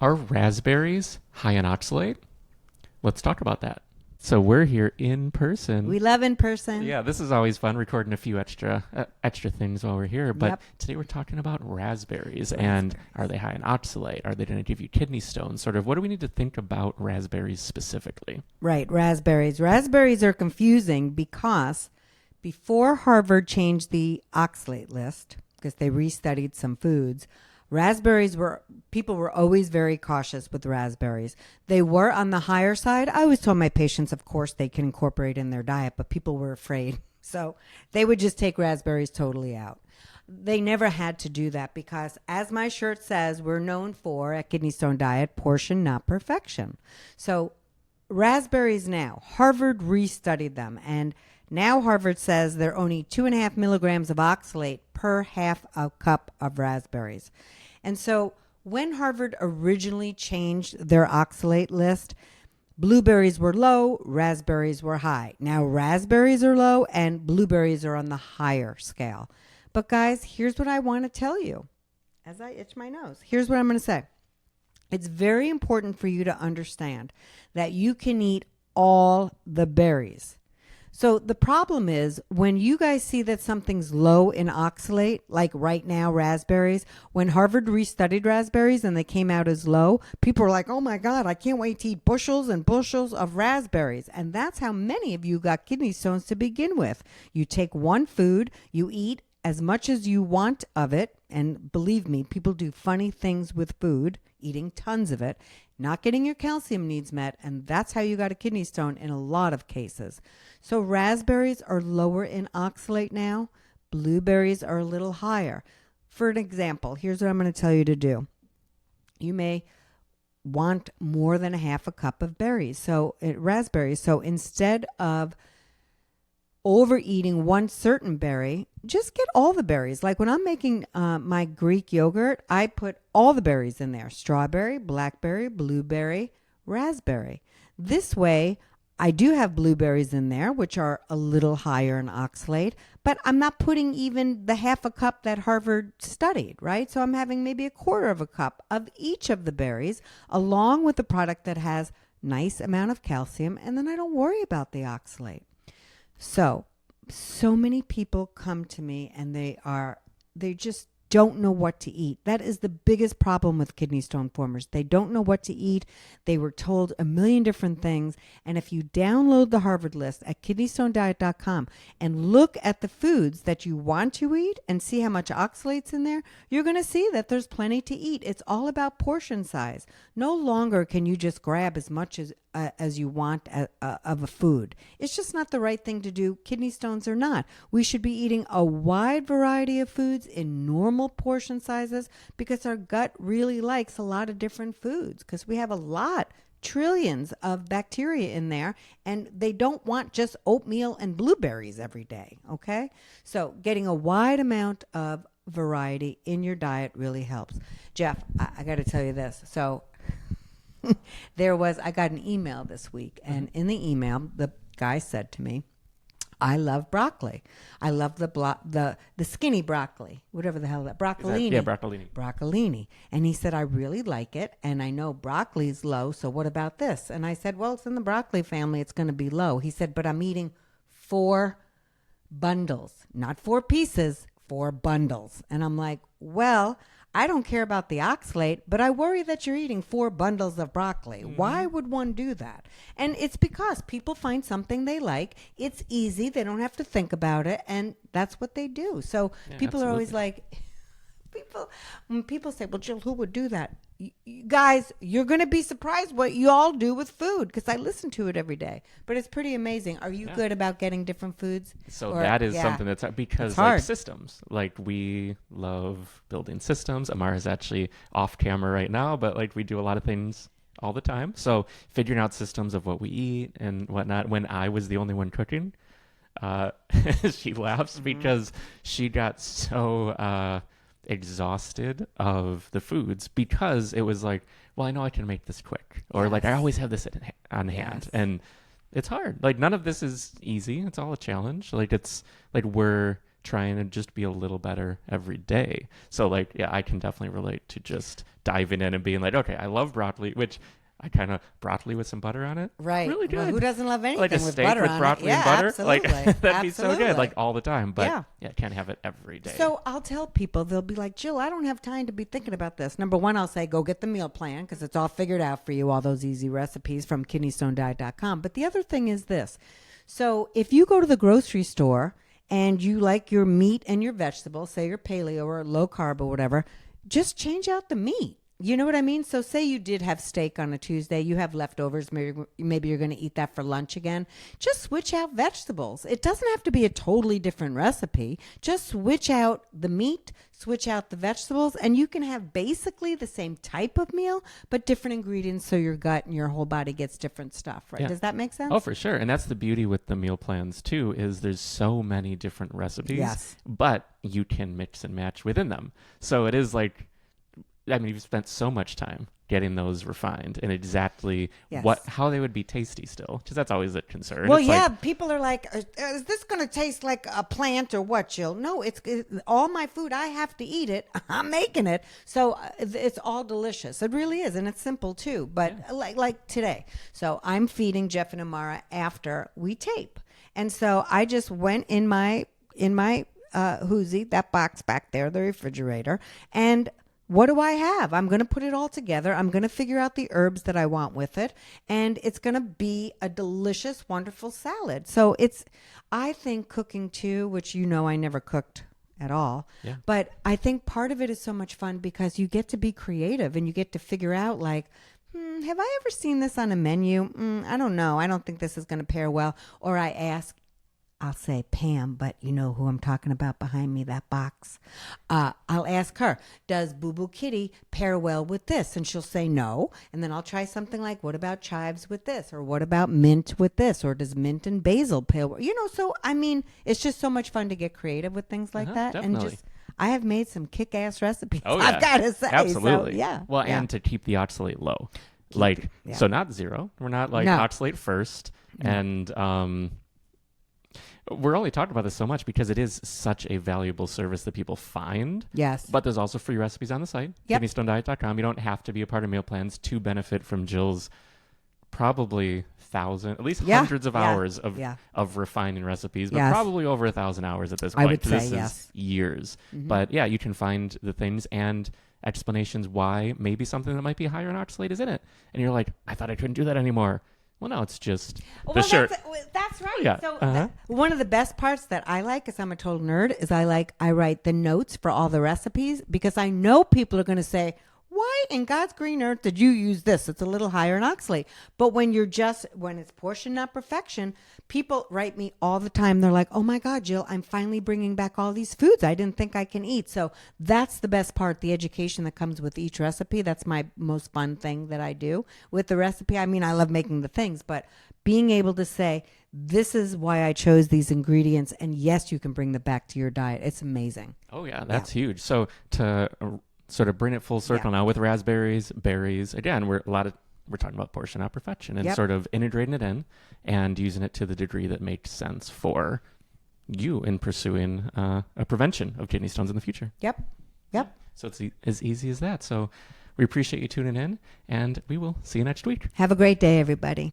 Are raspberries high in oxalate? Let's talk about that. So we're here in person. We love in person. Yeah, this is always fun recording a few extra things while we're here. But Yep. today we're talking about raspberries and are Raspberries. they high in oxalate? Are they going to give you kidney stones? Sort of what do we need to think about raspberries specifically? Right, raspberries. Raspberries are confusing because before Harvard changed the oxalate list, because they restudied some foods, raspberries were, people were always very cautious with raspberries. They were on the higher side. I always told my patients, of course, they can incorporate in their diet, but people were afraid. So they would just take raspberries totally out. They never had to do that because, as my shirt says, we're known for at Kidney Stone Diet, portion, not perfection. So raspberries now, Harvard restudied them, and now Harvard says they're only 2.5 milligrams of oxalate per half a cup of raspberries. And so when Harvard originally changed their oxalate list, blueberries were low, raspberries were high. Now raspberries are low and blueberries are on the higher scale. But guys, here's what I want to tell you. As I itch my nose, here's what I'm going to say. It's very important for you to understand that you can eat all the berries. So the problem is when you guys see that something's low in oxalate, like right now raspberries, when Harvard restudied raspberries and they came out as low, people were like, oh my God, I can't wait to eat bushels and bushels of raspberries. And that's how many of you got kidney stones to begin with. You take one food, you eat as much as you want of it. And believe me, people do funny things with food, eating tons of it, not getting your calcium needs met. And that's how you got a kidney stone in a lot of cases. So raspberries are lower in oxalate now. Blueberries are a little higher. For an example, here's what I'm going to tell you to do. You may want more than a half a cup of berries. So raspberries. So instead of overeating one certain berry, just get all the berries. Like when I'm making my Greek yogurt, I put all the berries in there: strawberry, blackberry, blueberry, raspberry. This way, I do have blueberries in there, which are a little higher in oxalate, but I'm not putting even the half a cup that Harvard studied, right? So I'm having maybe a quarter of a cup of each of the berries, along with the product that has nice amount of calcium, and then I don't worry about the oxalate. So many people come to me and they just don't know what to eat. That is the biggest problem with kidney stone formers. They don't know what to eat. They were told a million different things. And if you download the Harvard list at kidneystonediet.com and look at the foods that you want to eat and see how much oxalate's in there, you're going to see that there's plenty to eat. It's all about portion size. No longer can you just grab as much as you want of a food. It's just not the right thing to do. Kidney stones are not. We should be eating a wide variety of foods in normal portion sizes because our gut really likes a lot of different foods because we have a lot, trillions of bacteria in there, and they don't want just oatmeal and blueberries every day, okay? So getting a wide amount of variety in your diet really helps. Jeff, I got to tell you this. So I got an email this week, and in the email, the guy said to me, I love broccoli. I love the skinny broccoli, whatever the hell that broccolini. Yeah, broccolini. Broccolini. And he said, I really like it, and I know broccoli's low, so what about this? And I said, well, it's in the broccoli family. It's going to be low. He said, but I'm eating 4 bundles, not 4 pieces, 4 bundles. And I'm like, well, I don't care about the oxalate, but I worry that you're eating 4 bundles of broccoli. Mm-hmm. Why would one do that? And it's because people find something they like. It's easy. They don't have to think about it. And that's what they do. So yeah, people absolutely. Are always like, when people say, well, Jill, who would do that? You guys, you're going to be surprised what you all do with food because I listen to it every day. But it's pretty amazing. Are you good about getting different foods? So that is something that's because like systems, like we love building systems. Amar is actually off camera right now, but like we do a lot of things all the time. So figuring out systems of what we eat and whatnot. When I was the only one cooking, she laughs because she got so exhausted of the foods because it was like, well, I know I can make this quick, or like I always have this on hand, and it's hard. Like none of this is easy. It's all a challenge. Like it's like we're trying to just be a little better every day. So like, yeah, I can definitely relate to just diving in and being like, okay, I love broccoli, which I kind of broccoli with some butter on it. Right. Really good. Well, who doesn't love anything like a with steak butter with on broccoli it? and butter? Absolutely. Like that'd be so good, like all the time. But yeah, can't have it every day. So I'll tell people, they'll be like, Jill, I don't have time to be thinking about this. Number one, I'll say, go get the meal plan because it's all figured out for you, all those easy recipes from kidneystonediet.com. But the other thing is this. So if you go to the grocery store and you like your meat and your vegetables, say you're paleo or low carb or whatever, just change out the meat. You know what I mean? So say you did have steak on a Tuesday, you have leftovers, maybe you're going to eat that for lunch again. Just switch out vegetables. It doesn't have to be a totally different recipe. Just switch out the meat, switch out the vegetables, and you can have basically the same type of meal, but different ingredients so your gut and your whole body gets different stuff, right? Yeah. Does that make sense? Oh, for sure. And that's the beauty with the meal plans too, is there's so many different recipes, yes, but you can mix and match within them. So it is like, I mean, you've spent so much time getting those refined and exactly how they would be tasty still, because that's always a concern. Well, yeah, people are like, is this going to taste like a plant or what, Jill? No, it's all my food. I have to eat it. I'm making it. So it's all delicious. It really is. And it's simple too. But like today. So I'm feeding Jeff and Amara after we tape. And so I just went in my hoozie, that box back there, the refrigerator, and what do I have? I'm going to put it all together. I'm going to figure out the herbs that I want with it. And it's going to be a delicious, wonderful salad. So I think cooking too, which I never cooked at all. Yeah. But I think part of it is so much fun because you get to be creative and you get to figure out like, have I ever seen this on a menu? I don't know. I don't think this is going to pair well. Or I ask, I'll say Pam, but you know who I'm talking about behind me, that box. I'll ask her, does Boo Boo Kitty pair well with this? And she'll say no. And then I'll try something like, what about chives with this? Or what about mint with this? Or does mint and basil pair well? So, I mean, it's just so much fun to get creative with things like that. Definitely. And I have made some kick-ass recipes, oh, yeah. I've got to say. Absolutely. So, yeah. Well, and to keep the oxalate low. So not zero. We're not oxalate first. No. And we're only talking about this so much because it is such a valuable service that people find. Yes. But there's also free recipes on the site, kidneystonediet.com. You don't have to be a part of meal plans to benefit from Jill's probably at least hundreds of hours of refining recipes, but probably over 1,000 hours at this point. I would say this is years. Mm-hmm. But yeah, you can find the things and explanations why maybe something that might be higher in oxalate is in it. And you're like, I thought I couldn't do that anymore. Well, no, it's just the shirt. That's right. Yeah. So one of the best parts that I like, because I'm a total nerd, is I write the notes for all the recipes because I know people are going to say, why in God's green earth did you use this? It's a little higher in oxalate. But when it's portion, not perfection, people write me all the time. They're like, oh my God, Jill, I'm finally bringing back all these foods I didn't think I can eat. So that's the best part, the education that comes with each recipe. That's my most fun thing that I do with the recipe. I mean, I love making the things, but being able to say, this is why I chose these ingredients. And yes, you can bring them back to your diet. It's amazing. Oh yeah, that's huge. So to sort of bring it full circle now with raspberries, berries. Again, we're talking about portion not perfection and sort of integrating it in and using it to the degree that makes sense for you in pursuing a prevention of kidney stones in the future. Yep. So it's as easy as that. So we appreciate you tuning in, and we will see you next week. Have a great day, everybody.